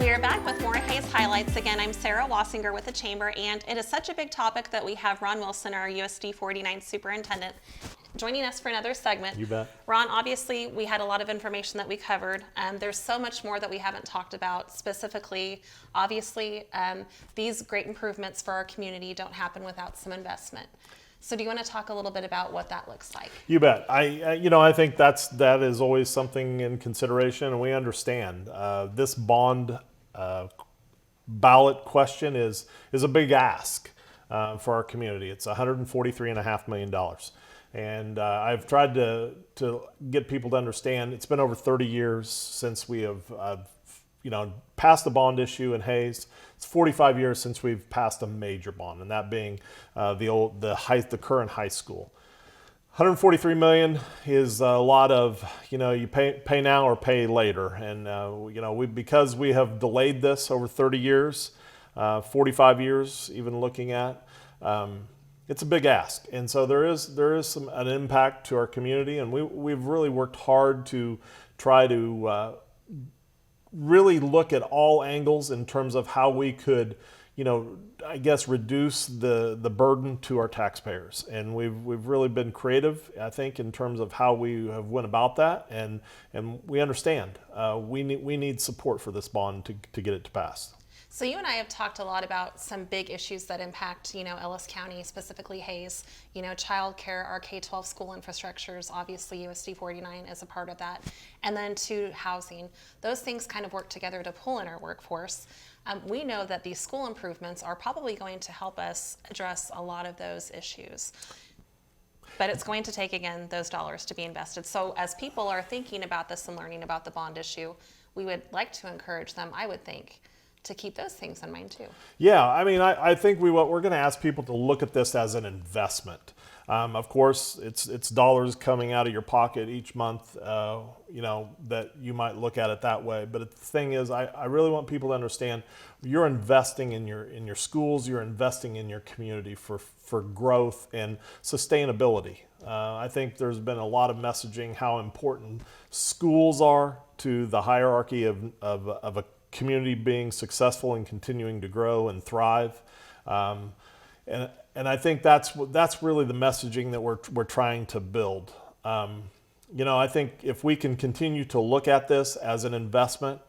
We are back with more Hayes Highlights. Again, I'm Sarah Wasinger with the Chamber, and it is such a big topic that we have Ron Wilson, our USD 49 Superintendent, joining us for another segment. You bet. Ron, obviously, we had a lot of information that we covered. There's so much more that we haven't talked about specifically. Obviously, these great improvements for our community don't happen without some investment. So do you want to talk a little bit about what that looks like? You bet. I think that is always something in consideration, and we understand this bond ballot question is a big ask for our community. It's $143.5 million, and I've tried to get people to understand. It's been over 30 years since we have passed the bond issue in Hayes. It's 45 years since we've passed a major bond, and that being the current high school. 143 million is a lot of, you pay now or pay later, and because we have delayed this over 30 years, 45 years even looking at. It's a big ask, and so there is an impact to our community, and we've really worked hard to try to really look at all angles in terms of how we could, reduce the burden to our taxpayers. And we've really been creative, I think, in terms of how we have went about that, and we understand we need support for this bond to get it to pass. So you and I have talked a lot about some big issues that impact, Ellis County, specifically Hayes, childcare, our K-12 school infrastructures, obviously USD 49 is a part of that, and then to housing. Those things kind of work together to pull in our workforce. We know that these school improvements are probably going to help us address a lot of those issues. But it's going to take, again, those dollars to be invested. So as people are thinking about this and learning about the bond issue, we would like to encourage them, I would think, to keep those things in mind too. Yeah, I think we're going to ask people to look at this as an investment. Of course, it's dollars coming out of your pocket each month, that you might look at it that way. But the thing is, I really want people to understand you're investing in your schools, you're investing in your community for growth and sustainability. I think there's been a lot of messaging how important schools are to the hierarchy of a community being successful and continuing to grow and thrive, and I think that's really the messaging that we're trying to build. I think if we can continue to look at this as an investment,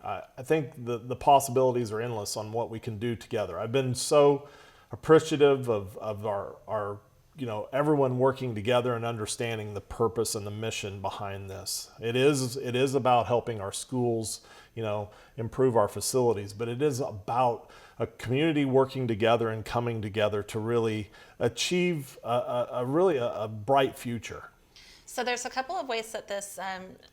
I think the possibilities are endless on what we can do together. I've been so appreciative of our everyone working together and understanding the purpose and the mission behind this. It is about helping our schools, improve our facilities, but it is about a community working together and coming together to really achieve a bright future. So there's a couple of ways that this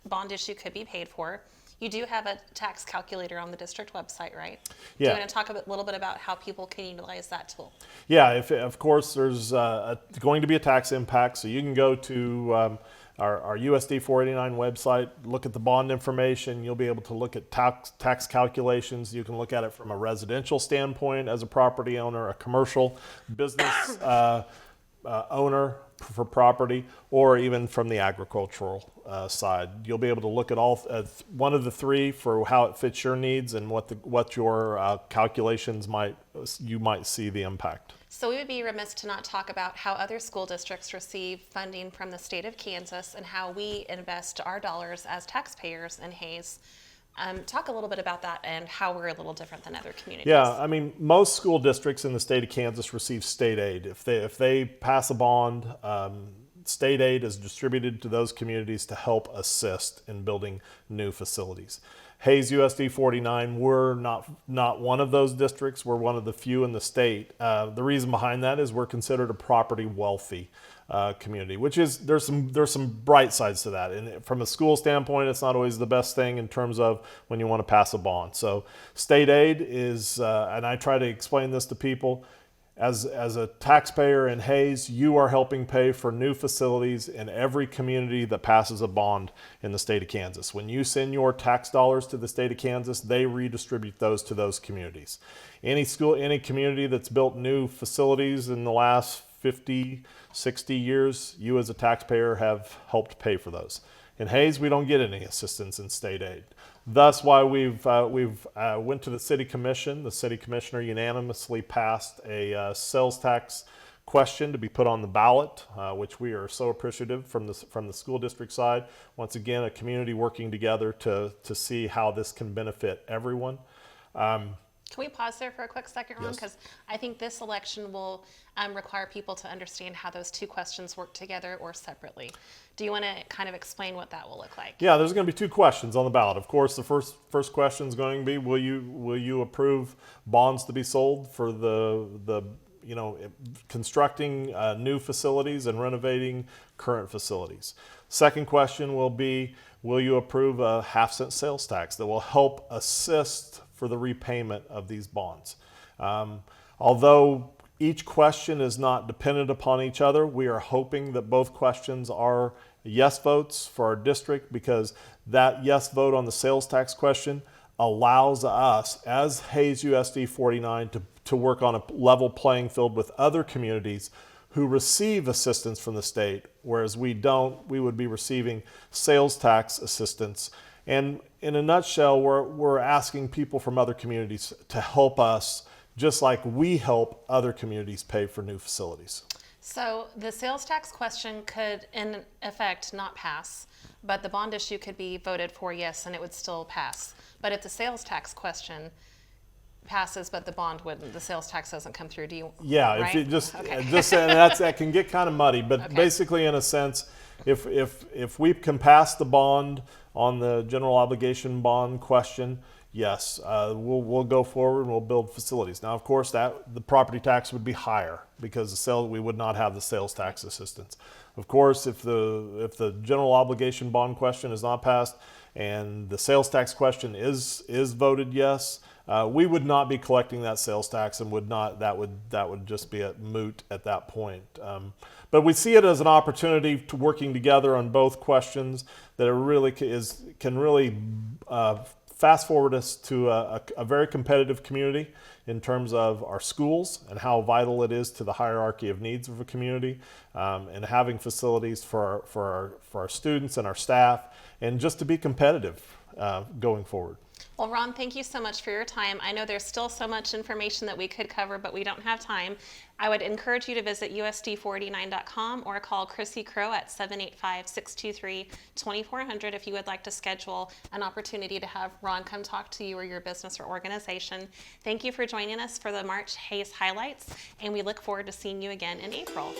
bond issue could be paid for. You do have a tax calculator on the district website, right? Yeah. Do you want to talk a little bit about how people can utilize that tool? Yeah, of course, there's going to be a tax impact, so you can go to our USD 489 website, look at the bond information. You'll be able to look at tax calculations. You can look at it from a residential standpoint as a property owner, a commercial business owner for property, or even from the agricultural side. You'll be able to look at all one of the three for how it fits your needs and what your calculations you might see the impact. So we would be remiss to not talk about how other school districts receive funding from the state of Kansas and how we invest our dollars as taxpayers in Hayes. Talk a little bit about that and how we're a little different than other communities. Yeah, most school districts in the state of Kansas receive state aid. If they pass a bond, state aid is distributed to those communities to help assist in building new facilities. Hayes USD 49, we're not one of those districts. We're one of the few in the state. The reason behind that is we're considered a property wealthy community, which is there's some bright sides to that. And from a school standpoint, it's not always the best thing in terms of when you want to pass a bond. So state aid is, and I try to explain this to people, as a taxpayer in Hayes, you are helping pay for new facilities in every community that passes a bond in the state of Kansas. When you send your tax dollars to the state of Kansas, they redistribute those to those communities. Any community that's built new facilities in the last 50, 60 years, you as a taxpayer have helped pay for those. In Hayes, we don't get any assistance in state aid. Thus, why we've went to the city commission. The city commissioner unanimously passed a sales tax question to be put on the ballot, which we are so appreciative from the school district side. Once again, a community working together to see how this can benefit everyone. Can we pause there for a quick second, Ron? Yes. Because I think this election will require people to understand how those two questions work together or separately. Do you want to kind of explain what that will look like? Yeah, there's going to be two questions on the ballot. Of course, the first question is going to be, will you approve bonds to be sold for the constructing new facilities and renovating current facilities? Second question will be, will you approve a half-cent sales tax that will help assist for the repayment of these bonds? Although each question is not dependent upon each other, we are hoping that both questions are yes votes for our district, because that yes vote on the sales tax question allows us as Hayes USD 49 to work on a level playing field with other communities who receive assistance from the state, whereas we don't. We would be receiving sales tax assistance. And in a nutshell, we're asking people from other communities to help us, just like we help other communities pay for new facilities. So the sales tax question could, in effect, not pass, but the bond issue could be voted for yes, and it would still pass. But if the sales tax question passes, but the bond wouldn't, the sales tax doesn't come through, do you? Yeah, right? if you just Okay. and that can get kind of muddy, but Okay. basically, in a sense, if we can pass the bond on the general obligation bond question, yes, we'll go forward and we'll build facilities. Now, of course, that the property tax would be higher because we would not have the sales tax assistance. Of course, if the general obligation bond question is not passed and the sales tax question is voted yes, we would not be collecting that sales tax, and that would just be a moot at that point. But we see it as an opportunity to working together on both questions that can really fast forward us to a very competitive community in terms of our schools and how vital it is to the hierarchy of needs of a community, and having facilities for our students and our staff, and just to be competitive going forward. Well, Ron, thank you so much for your time. I know there's still so much information that we could cover, but we don't have time. I would encourage you to visit usd49.com or call Chrissy Crow at 785-623-2400 if you would like to schedule an opportunity to have Ron come talk to you or your business or organization. Thank you for joining us for the March Hayes Highlights, and we look forward to seeing you again in April.